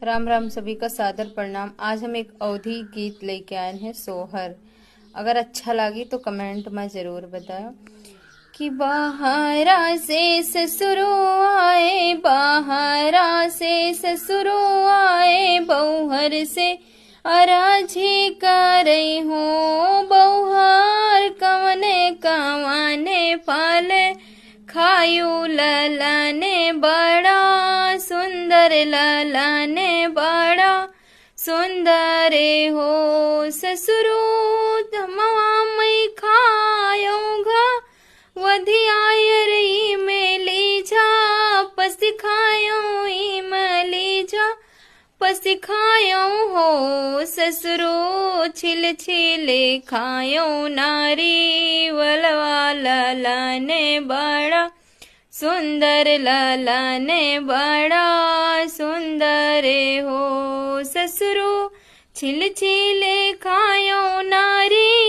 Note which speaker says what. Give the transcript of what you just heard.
Speaker 1: राम राम, सभी का सादर प्रणाम। आज हम एक अवधी गीत लेके आए हैं, सोहर। अगर अच्छा लगी तो कमेंट में जरूर बताओ। कि बाहरा से ससुरो आए, बाहरा से ससुरो आए, बौहर से अराजी करे हो। बौहर कवने कवने पाले खायू ललने बड़ा सुंदर, ललने बड़ा सुंदर हो। ससुरो तमामई खायोगा वधियायर में जा, पसिखायो में जा पसिखायो हो। ससुरो छिल छिले खायो नारी वलवा ललने बड़ा सुंदर, ललने बड़ा सुंदर हो। ससुरो छिल छिले खायो नारी